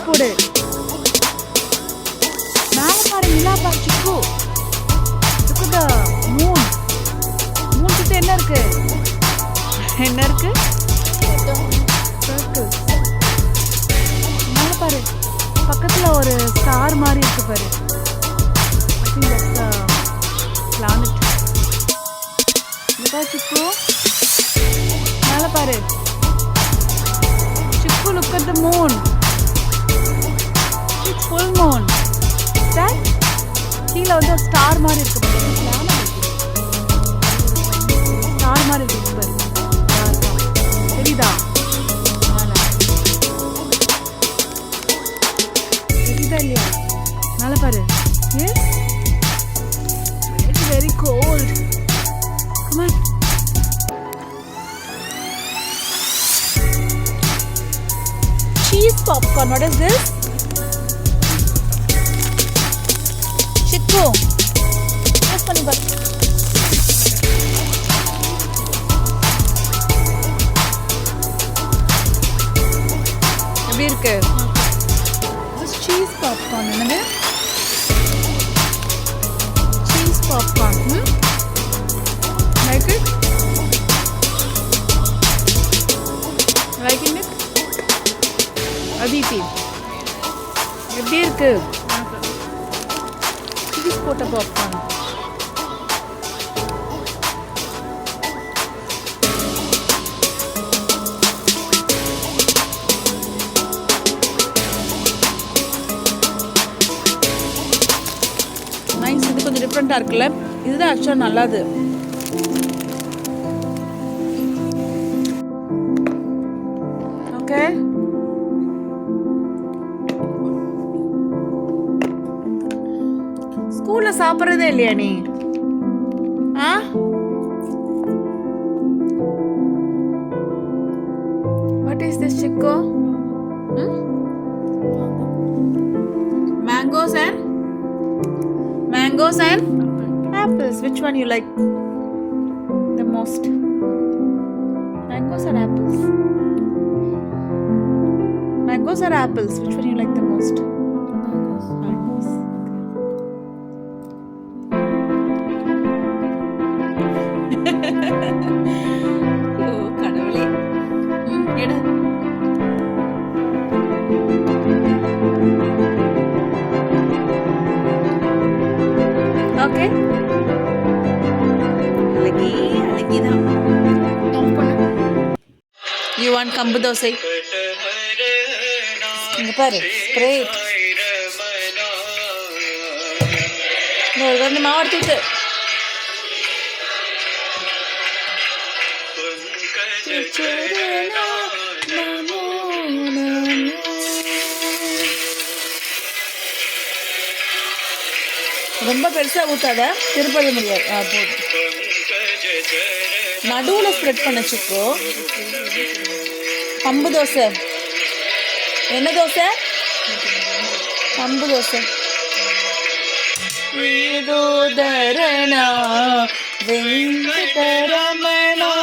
போடு. மேல பாரு நிலா பாரு சிக்கு. இருக்குதா மூன். மூன் கிட்ட என்ன இருக்கு? என்ன இருக்கு? சர்க்கிள். மேல பாரு பக்கத்துல ஒரு ஸ்டார் மாதிரி இருக்கு பாரு. I think that's a planet. Look சிக்கு. மேல பாரு. சிக்கு look at the moon. It's full moon. That கீழ வந்து ஸ்டார் மாதிரி இருக்கு பாரு. ஸ்டார் மாதிரி இருக்கு பாரு. தெரியுதா? தெரியுதா இல்லையா? மேல பாரு. Yes? It's very cold. Come on. Cheese popcorn. What is this? Chiku. Yes, funny but. எப்படி இருக்கு? This cheese popcorn. என்னது? Cheese popcorn. Like it? Liking it? Aditi எப்படி இருக்கு? சீஸ் போட்ட பாப்கார்ன். நைஸ். இது கொஞ்சம் டிஃப்ரெண்டா இருக்குல்ல? இதுதான் ஆக்சுவலா நல்லாது. ஓகே ஸ்கூல்ல சாப்பிட்றதே இல்லையா நீ? What is this Chico? Mangoes and apples. Which one you like the most? Mangoes or apples? Mangoes or apples? Which one you like the most? Mangoes. கடவுளே. எடு. ஓகே. அழகிதான். You want கம்பு தோசை? இங்க பாரு ஸ்ப்ரே. வந்து மாவு எடுத்துட்டு ரொம்ப பெருசா ஊத்தாத, திருப்பவே முடியாது. போதும். நடுவுல ஸ்ப்ரெட் பண்ண சிக்கு. கம்பு தோசை. என்ன தோசை? கம்பு தோசை. வீதோதரணா வெங்கடரமணா.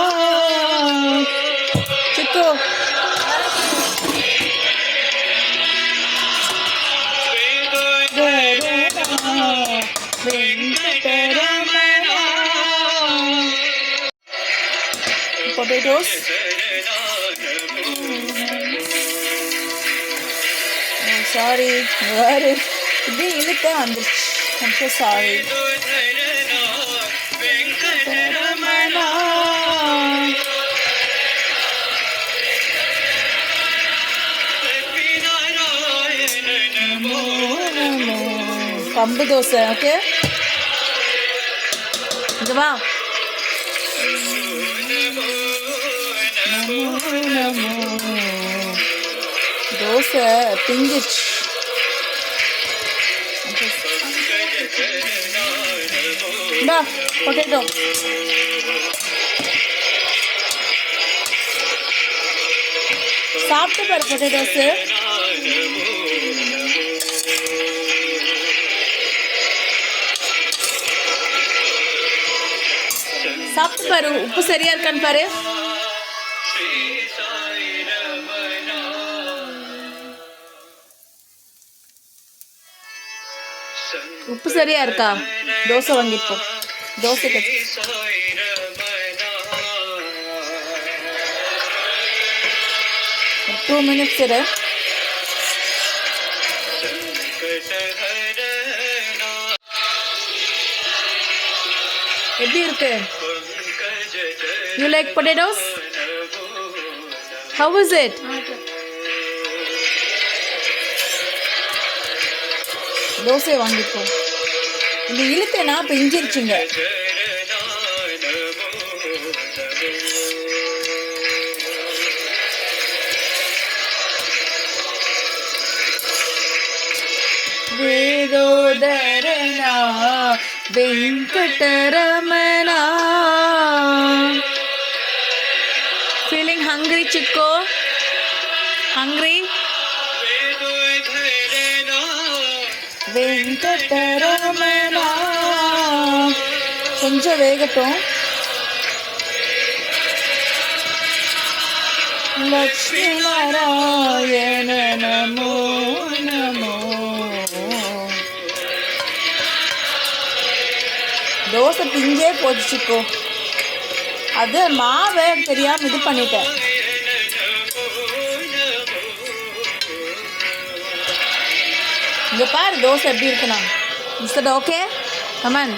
சிக்கு potatoes. Oh, sorry. Where is இது இழுக்க வந்துருச்சு. I'm so sorry. கம்பு தோசை. ஓகே இங்க வா. தோசை பிஞ்சிச்சு. பொட்டேட்டோ. சாப்பிட்டு பாரு பொட்டேட்டோஸ். சாப்பிட்டு பாரு, உப்பு சரியா இருக்கான்னு பாரு. உப்பு சரியா இருக்கா? தோசை வாங்கிப்போம். தோசைக்கு 2 minutes இரு. எப்படி இருக்கு? You like potatoes? How is it? Dosa வாங்கிப்போம். இந்த இழுத்தேனா பிஞ்சிருச்சுங்க. வேதோதரனா Venkataramana. Feeling hungry, Chico? Hungry? Venkataramana. கொஞ்சம் வேகட்டும். லக்ஷ்மி நாராயண நமோ நமோ. தோசை பிஞ்சே போச்சுக்கோ. அது மாவை தெரியாம இது பண்ணிட்டேன். இங்க பாரு தோசை எப்படி இருக்குண்ணா. Is that okay? Come on.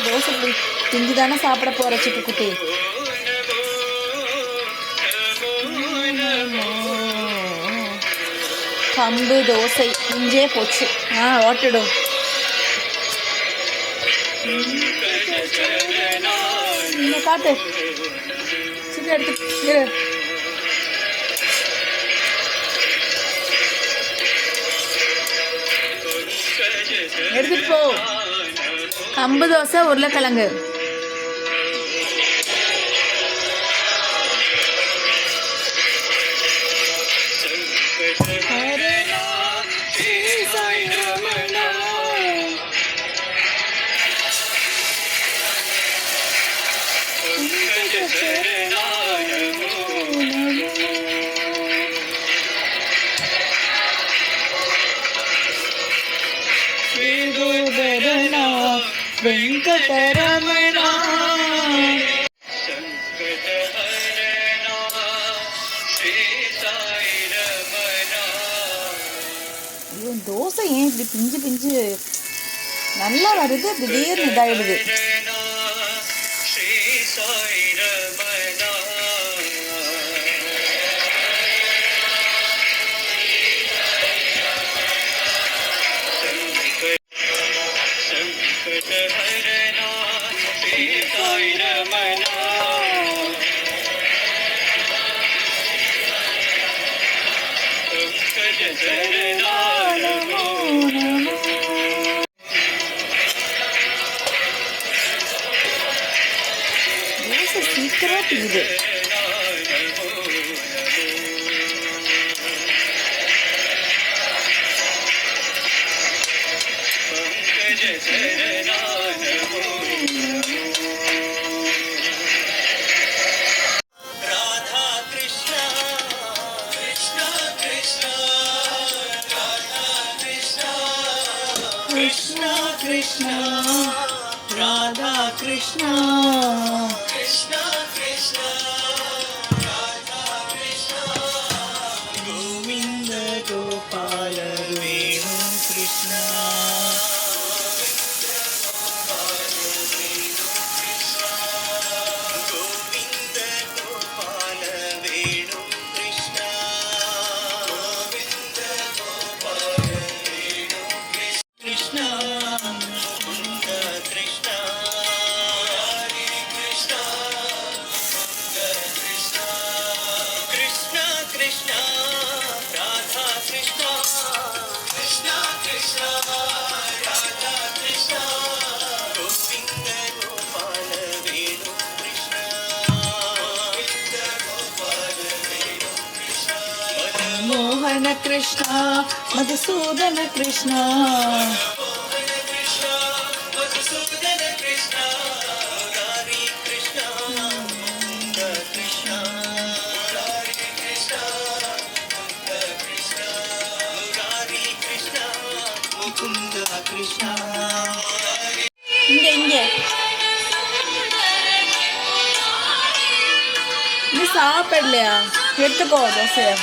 Dosa பிஞ்சு தானே சாப்பிட போற சிக்கு குட்டி. கம்பு தோசை பிஞ்சே போச்சு. ஓட்டிடும். நீங்க காட்டு சின்ன எடுத்து எடுத்துட்டு போ. கம்பு தோசை உருளைக்கிழங்கு. வெங்கடரமணா. தோசை ஏன் இப்படி பிஞ்சு பிஞ்சு நல்லா வருது, திடீர்னு இதாயிடுது. சீக்கிரம் தீது. Krishna Krishna Radha Krishna Krishna Krishna Radha Krishna Govinda Gopala Venu Krishna Govinda Gopala Venu Krishna Govinda Gopala Venu Krishna Krishna Hare Krishna Krishna Krishna Krishna Radha Krishna Krishna Krishna Radha Krishna Govinda Gopala Venu Krishna Govinda Gopala Venu Krishna Mohana Krishna Madhusudana Krishna Krishna இங்க இங்க நீ சாப்பிடலையா? எடுத்துக்கோ தோசையை.